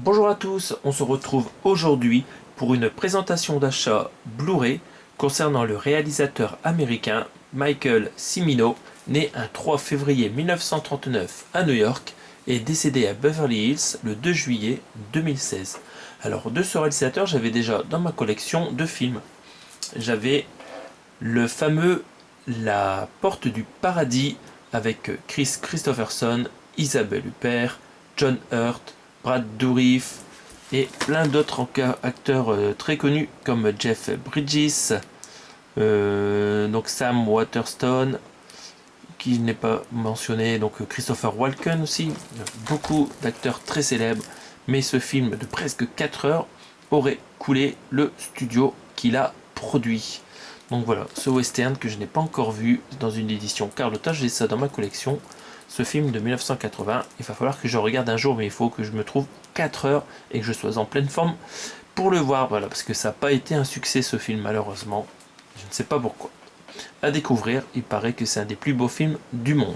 Bonjour à tous, on se retrouve aujourd'hui pour une présentation d'achat Blu-ray concernant le réalisateur américain Michael Cimino, né un 3 février 1939 à New York et décédé à Beverly Hills le 2 juillet 2016. Alors de ce réalisateur, j'avais déjà dans ma collection deux films. J'avais le fameux La Porte du Paradis avec Chris Christopherson, Isabelle Huppert, John Hurt, Brad Dourif et plein d'autres acteurs très connus comme Jeff Bridges, donc Sam Waterston, qui n'est pas mentionné, donc Christopher Walken aussi, beaucoup d'acteurs très célèbres, mais ce film de presque 4 heures aurait coulé le studio qui l'a produit. Donc voilà, ce western que je n'ai pas encore vu dans une édition Carlotta, j'ai ça dans ma collection. Ce film de 1980, il va falloir que je regarde un jour, mais il faut que je me trouve 4 heures et que je sois en pleine forme pour le voir. Voilà, parce que ça n'a pas été un succès ce film, malheureusement. Je ne sais pas pourquoi. À découvrir, il paraît que c'est un des plus beaux films du monde.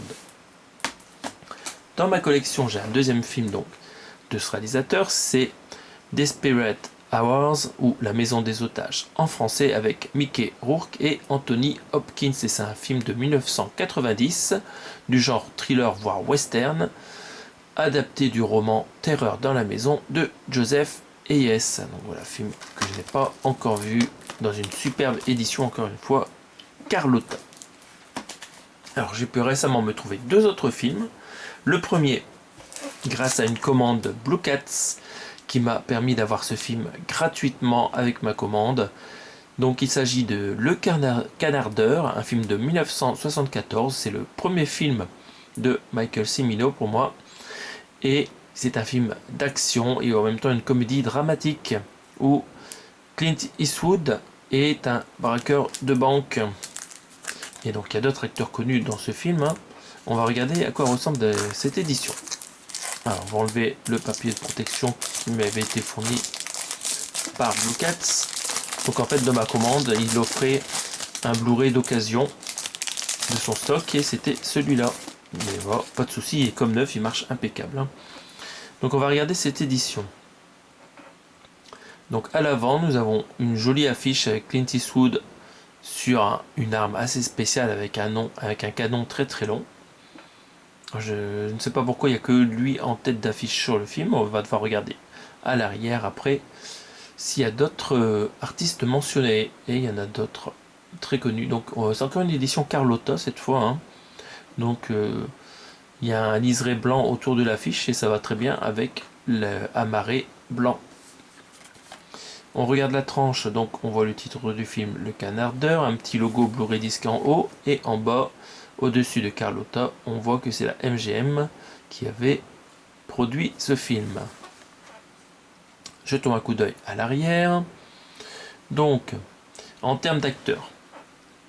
Dans ma collection, j'ai un deuxième film donc de ce réalisateur, c'est Desperate Hours ou La Maison des Otages en français avec Mickey Rourke et Anthony Hopkins, et c'est un film de 1990 du genre thriller voire western, adapté du roman Terreur dans la maison de Joseph Hayes. Donc voilà, film que je n'ai pas encore vu dans une superbe édition, encore une fois, Carlotta. Alors j'ai pu récemment me trouver deux autres films. Le premier, grâce à une commande Blue Cats, qui m'a permis d'avoir ce film gratuitement avec ma commande. Donc il s'agit de Le Canardeur, un film de 1974. C'est le premier film de Michael Cimino pour moi. Et c'est un film d'action et en même temps une comédie dramatique où Clint Eastwood est un braqueur de banque. Et donc il y a d'autres acteurs connus dans ce film. On va regarder à quoi ressemble cette édition. Alors, on va enlever le papier de protection qui m'avait été fourni par Blue Cats. Donc en fait, dans ma commande, il offrait un Blu-ray d'occasion de son stock et c'était celui-là. Mais voilà, pas de souci, il est comme neuf, il marche impeccable. Donc on va regarder cette édition. Donc à l'avant, nous avons une jolie affiche avec Clint Eastwood sur une arme assez spéciale avec un canon très très long. Je ne sais pas pourquoi il n'y a que lui en tête d'affiche sur le film. On va devoir regarder à l'arrière après s'il y a d'autres artistes mentionnés. Et il y en a d'autres très connus. Donc c'est encore une édition Carlotta cette fois. Donc il y a un liseré blanc autour de l'affiche et ça va très bien avec le amarré blanc. On regarde la tranche, donc on voit le titre du film Le Canardeur, un petit logo Blu-ray disque en haut et en bas. Au-dessus de Carlotta, on voit que c'est la MGM qui avait produit ce film. Jetons un coup d'œil à l'arrière. Donc, en termes d'acteurs,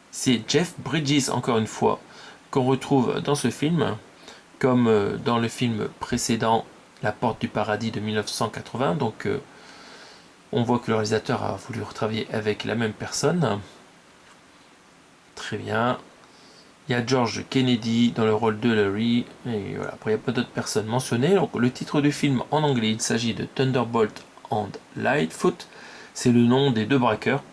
c'est Jeff Bridges, encore une fois, qu'on retrouve dans ce film, comme dans le film précédent, La Porte du Paradis de 1980. Donc, on voit que le réalisateur a voulu retravailler avec la même personne. Très bien. Il y a George Kennedy dans le rôle de Larry. Et voilà. Après, il n'y a pas d'autres personnes mentionnées. Donc, le titre du film en anglais, il s'agit de Thunderbolt and Lightfoot. C'est le nom des deux braqueurs.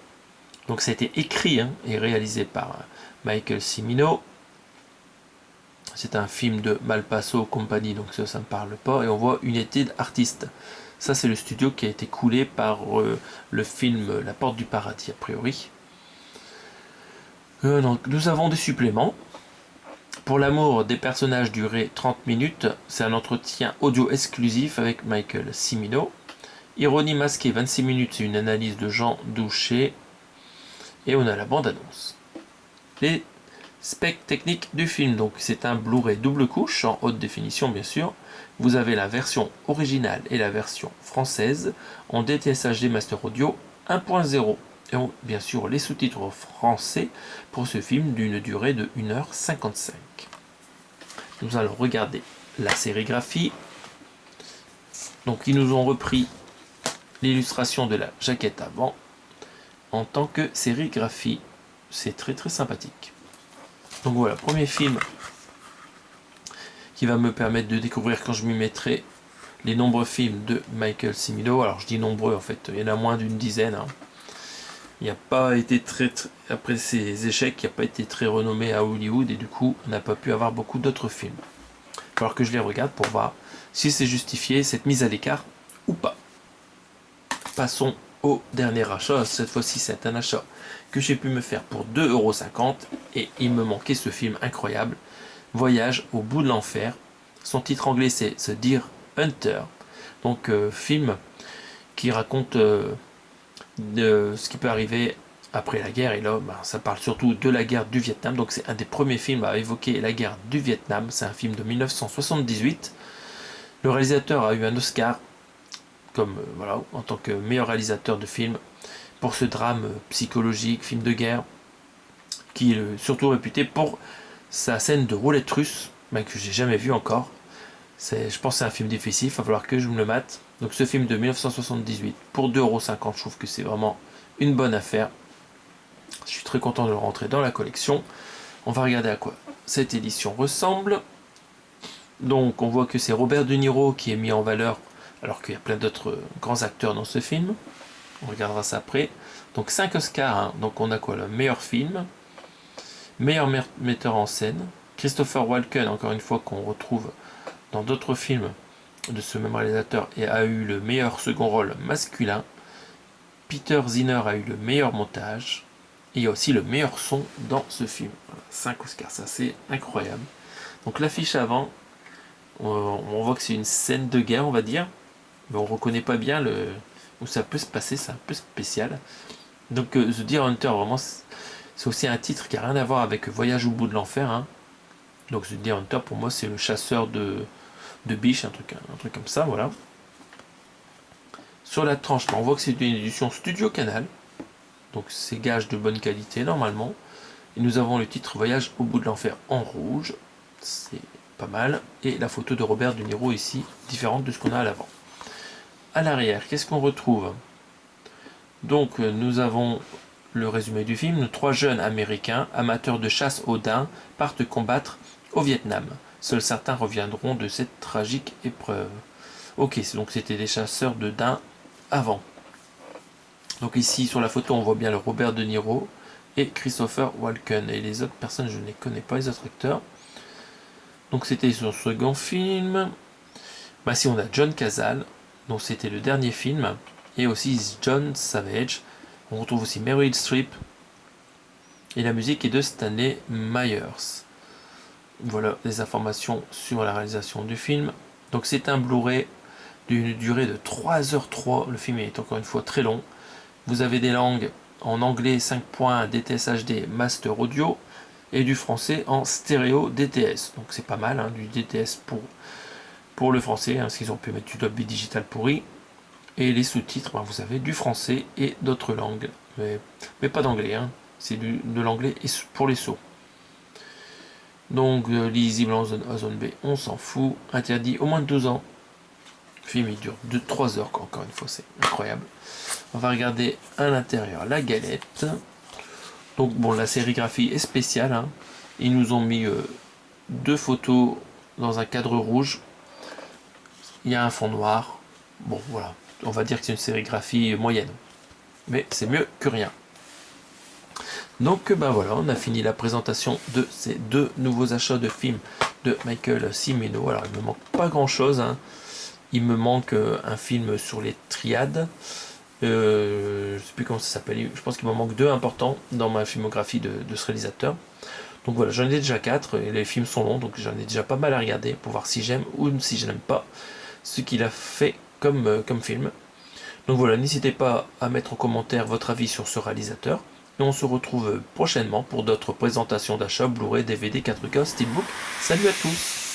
Donc, ça a été écrit et réalisé par Michael Cimino. C'est un film de Malpasso Company, donc ça ne me parle pas. Et on voit United Artists. Ça, c'est le studio qui a été coulé par le film La Porte du Paradis, a priori. Donc, nous avons des suppléments. Pour l'amour des personnages duré 30 minutes, c'est un entretien audio exclusif avec Michael Cimino. Ironie masquée 26 minutes, c'est une analyse de Jean Douché. Et on a la bande-annonce. Les specs techniques du film, donc c'est un Blu-ray double couche en haute définition bien sûr. Vous avez la version originale et la version française en DTS-HD Master Audio 1.0. Et bien sûr les sous-titres français pour ce film d'une durée de 1h55. Nous allons regarder la sérigraphie. Donc ils nous ont repris l'illustration de la jaquette avant en tant que sérigraphie. C'est très très sympathique. Donc voilà, premier film qui va me permettre de découvrir quand je m'y mettrai les nombreux films de Michael Cimino. Alors je dis nombreux, en fait, il y en a moins d'une dizaine. Hein. Il n'a pas été après ses échecs, il n'a pas été très renommé à Hollywood et du coup, on n'a pas pu avoir beaucoup d'autres films. Il va falloir que je les regarde pour voir si c'est justifié cette mise à l'écart ou pas. Passons au dernier achat. Cette fois-ci, c'est un achat que j'ai pu me faire pour 2,50 € et il me manquait ce film incroyable, Voyage au bout de l'enfer. Son titre anglais c'est The Deer Hunter. Donc film qui raconte de ce qui peut arriver après la guerre, et là ça parle surtout de la guerre du Vietnam. Donc c'est un des premiers films à évoquer la guerre du Vietnam. C'est un film de 1978. Le réalisateur a eu un Oscar comme voilà, en tant que meilleur réalisateur de film pour ce drame psychologique, film de guerre, qui est surtout réputé pour sa scène de roulette russe, que j'ai jamais vu encore. Je pense que c'est un film difficile, il va falloir que je me le mate. Donc ce film de 1978 pour 2,50 €, je trouve que c'est vraiment une bonne affaire. Je suis très content de le rentrer dans la collection. On va regarder à quoi cette édition ressemble. Donc on voit que c'est Robert De Niro qui est mis en valeur, alors qu'il y a plein d'autres grands acteurs dans ce film. On regardera ça après. Donc 5 Oscars, hein. Donc on a quoi? Le meilleur film, meilleur metteur en scène, Christopher Walken, encore une fois qu'on retrouve dans d'autres films de ce même réalisateur, et a eu le meilleur second rôle masculin. Peter Zinner a eu le meilleur montage, et il y a aussi le meilleur son dans ce film. Voilà, 5 Oscars, ça c'est incroyable. Donc l'affiche avant, on voit que c'est une scène de guerre, on va dire, mais on reconnaît pas bien où ça peut se passer, c'est un peu spécial. Donc The Deer Hunter, vraiment, c'est aussi un titre qui n'a rien à voir avec Voyage au bout de l'enfer. Hein. Donc The Deer Hunter, pour moi, c'est le chasseur de biches, un truc comme ça, voilà. Sur la tranche, on voit que c'est une édition Studio Canal, donc c'est gage de bonne qualité normalement. Et nous avons le titre Voyage au bout de l'enfer en rouge, c'est pas mal. Et la photo de Robert De Niro ici, différente de ce qu'on a à l'avant. À l'arrière, qu'est-ce qu'on retrouve? Donc nous avons le résumé du film. 3 jeunes américains, amateurs de chasse au daim, partent combattre au Vietnam. Seuls certains reviendront de cette tragique épreuve. Ok, donc c'était des chasseurs de daims avant. Donc ici sur la photo on voit bien le Robert De Niro et Christopher Walken. Et les autres personnes je ne les connais pas, les autres acteurs. Donc c'était son second film. Si on a John Cazale, donc c'était le dernier film. Et aussi John Savage. On retrouve aussi Meryl Streep. Et la musique est de Stanley Myers. Voilà les informations sur la réalisation du film. Donc c'est un Blu-ray d'une durée de 3h03. Le film est encore une fois très long. Vous avez des langues en anglais 5 points DTS HD Master Audio et du français en stéréo DTS. Donc c'est pas mal, hein, du DTS pour le français, hein, parce qu'ils ont pu mettre du Dolby Digital pourri. Et les sous-titres, vous avez du français et d'autres langues. Mais pas d'anglais, hein. C'est de l'anglais pour les sourds. Donc lisible en zone B, on s'en fout. Interdit au moins de 12 ans. Le film il dure 3 heures, encore une fois, c'est incroyable. On va regarder à l'intérieur la galette. Donc bon, la sérigraphie est spéciale. Hein. Ils nous ont mis 2 photos dans un cadre rouge. Il y a un fond noir. Bon, voilà. On va dire que c'est une sérigraphie moyenne. Mais c'est mieux que rien. Donc voilà, on a fini la présentation de ces 2 nouveaux achats de films de Michael Cimino. Alors il me manque pas grand chose, hein. Il me manque un film sur les triades, je sais plus comment ça s'appelle, je pense qu'il me manque 2 importants dans ma filmographie de ce réalisateur. Donc voilà, j'en ai déjà 4 et les films sont longs, donc j'en ai déjà pas mal à regarder pour voir si j'aime ou si je n'aime pas ce qu'il a fait comme film. Donc voilà, n'hésitez pas à mettre en commentaire votre avis sur ce réalisateur. Et on se retrouve prochainement pour d'autres présentations d'achat Blu-ray, DVD, 4K, Steelbook. Salut à tous!